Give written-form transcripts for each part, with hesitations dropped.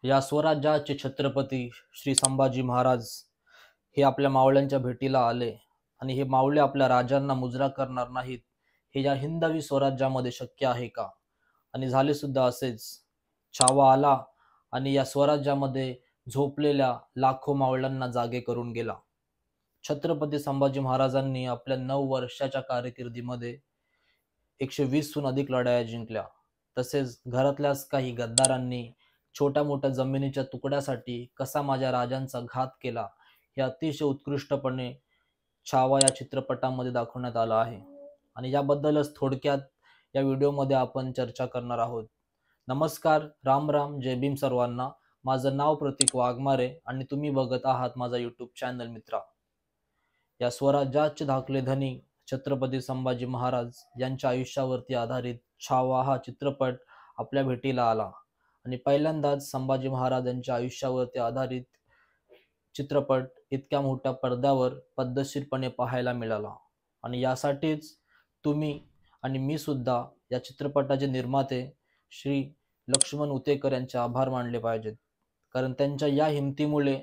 या स्वराज्याचे छत्रपती श्री संभाजी महाराज हे आपल्या मावळ्यांच्या भेटीला आले आणि हे मावळे आपल्या राजांना मुजरा करणार नाहीत हे या हिंदवी स्वराज्यामध्ये शक्य आहे का? आणि झाले सुद्धा असेच. छावा आला आणि या स्वराज्यामध्ये झोपलेल्या लाखो मावळ्यांना जागे करून गेला. छत्रपती संभाजी महाराजांनी आपल्या 9 वर्षाच्या कारकिर्दीमध्ये 120हून अधिक लढाया जिंकल्या. तसेच घरातल्याच काही गद्दारांनी छोट्या मोठ्या जमिनीच्या तुकड्यासाठी कसा माझ्या राजांचा घात केला हे अतिशय उत्कृष्टपणे छावा या चित्रपटामध्ये दाखवण्यात आलं आहे. आणि याबद्दलच थोडक्यात या व्हिडिओमध्ये आपण चर्चा करणार आहोत. नमस्कार, राम राम, जय भीम सर्वांना. माझं नाव प्रतीक वाघमारे आणि तुम्ही बघत आहात माझा यूट्यूब चॅनल मित्रा. या स्वराज्याचे धाकले धनी छत्रपती संभाजी महाराज यांच्या आयुष्यावरती आधारित छावा हा चित्रपट आपल्या भेटीला आला आणि पहिल्यांदाच संभाजी महाराज यांच्या आयुष्यावरती आधारित चित्रपट इतक्या मोठ्या पडद्यावर पद्धतशीरपणे पाहायला मिळाला. आणि यासाठीच तुम्ही आणि मी सुद्धा या चित्रपटाचे निर्माते श्री लक्ष्मण उतेकर यांचे आभार मानले पाहिजेत. कारण त्यांच्या या हिमतीमुळे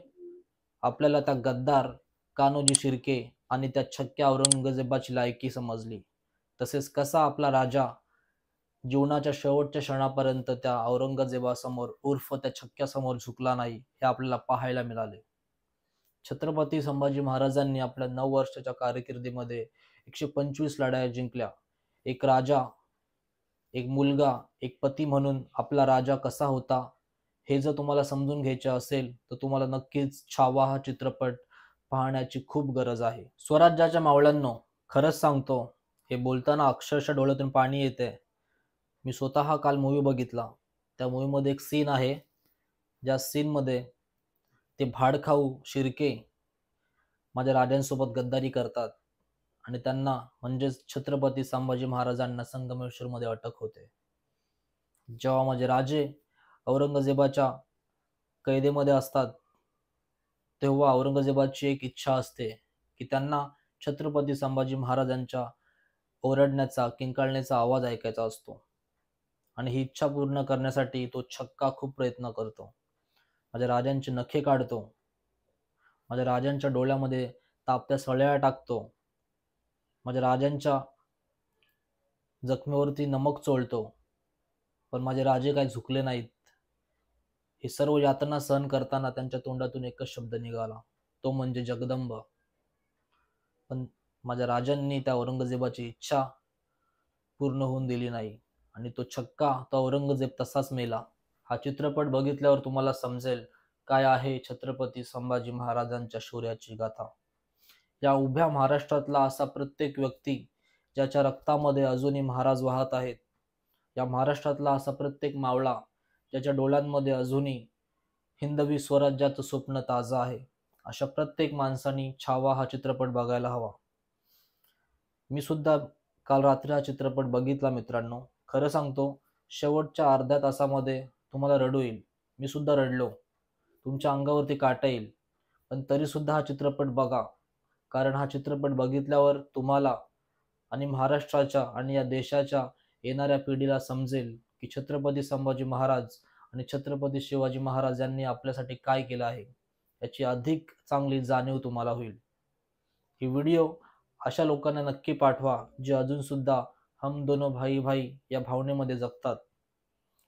आपल्याला त्या गद्दार कान्होजी शिर्के आणि त्या छक्क्या औरंगजेबाची लायकी समजली. तसेच कसा आपला राजा जीवनाच्या शेवटच्या क्षणापर्यंत त्या औरंगजेबासमोर उर्फ त्या छक्क्यासमोर झुकला नाही हे आपल्याला पाहायला मिळाले. छत्रपती संभाजी महाराजांनी आपल्या 9 वर्षाच्या कारकिर्दीमध्ये 125 लढाया जिंकल्या. एक राजा, एक मुलगा, एक पती म्हणून आपला राजा कसा होता हे जर तुम्हाला समजून घ्यायचे असेल तर तुम्हाला नक्कीच छावा हा चित्रपट पाहण्याची खूप गरज आहे. स्वराज्याच्या मावळ्यांनो, खरंच सांगतो, हे बोलताना अक्षरशः डोळ्यातून पाणी येते. मी स्वतः काल मूवी बघितला. त्या मूवीमध्ये एक सीन आहे, ज्या सीनमध्ये ते भाडखाऊ शिर्के माझ्या राजांसोबत गद्दारी करतात आणि त्यांना म्हणजेच छत्रपती संभाजी महाराजांना संगमेश्वरमध्ये अटक होते. जेव्हा माझे राजे औरंगजेबाच्या कैदेमध्ये असतात तेव्हा औरंगजेबाची एक इच्छा असते की त्यांना छत्रपती संभाजी महाराजांच्या ओरडण्याचा, किंकाळण्याचा आवाज ऐकायचा असतो. आणि ही इच्छा पूर्ण करण्यासाठी तो छक्का खूप प्रयत्न करतो. माझ्या राजांचे नखे काढतो, माझ्या राजांच्या डोळ्यामध्ये तापत्या सळ्या टाकतो, माझ्या राजांच्या जखमेवरती नमक चोळतो, पण माझे राजे काही झुकले नाहीत. हे सर्व यातना सहन करताना त्यांच्या तोंडातून एकच शब्द निघाला, तो म्हणजे जगदंब. पण माझ्या राजांनी त्या औरंगजेबाची इच्छा पूर्ण होऊन दिली नाही आणि तो छक्का, तो औरंगजेब तसाच मेला. हा चित्रपट बघितल्यावर तुम्हाला समजेल काय आहे छत्रपती संभाजी महाराजांच्या शौर्याची गाथा. या उभ्या महाराष्ट्रातला असा प्रत्येक व्यक्ती ज्याच्या रक्तामध्ये अजूनही महाराज वाहत आहेत, या महाराष्ट्रातला असा प्रत्येक मावळा ज्याच्या डोळ्यांमध्ये अजूनही हिंदवी स्वराज्याचं स्वप्न ताजं आहे, अशा प्रत्येक माणसाने छावा हा चित्रपट बघायला हवा. मी सुद्धा काल रात्री हा चित्रपट बघितला मित्रांनो. खरं सांगतो, शेवटच्या अर्ध्या तासामध्ये तुम्हाला रडू येईल. मी सुद्धा रडलो, तुमच्या अंगावरती काटा येईल. पण तरी सुद्धा हा चित्रपट बघा, कारण हा चित्रपट बघितल्यावर तुम्हाला आणि महाराष्ट्राच्या आणि या देशाच्या येणाऱ्या पिढीला समजेल की छत्रपती संभाजी महाराज आणि छत्रपती शिवाजी महाराज यांनी आपल्यासाठी काय केलं आहे, याची अधिक चांगली जाणीव तुम्हाला होईल. ही व्हिडिओ अशा लोकांना नक्की पाठवा जे अजून सुद्धा हम दोनो भाई भाई या भावनेमध्ये जगतात.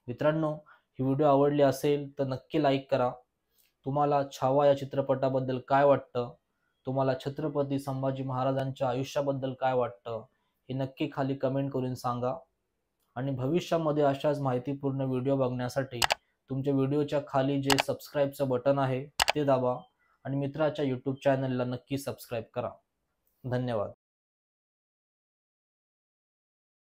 मित्रांनो, ही व्हिडिओ आवडली असेल तर नक्की लाईक करा. तुम्हाला छावा या चित्रपटाबद्दल काय वाटतं, तुम्हाला छत्रपती संभाजी महाराजांच्या आयुष्याबद्दल काय वाटतं हे नक्की खाली कमेंट करून सांगा. आणि भविष्यामध्ये अशाच माहितीपूर्ण व्हिडिओ बघण्यासाठी तुमच्या व्हिडिओच्या खाली जे सबस्क्राईबचं बटन आहे ते दाबा आणि मित्राच्या यूट्यूब चॅनलला नक्की सबस्क्राईब करा. धन्यवाद.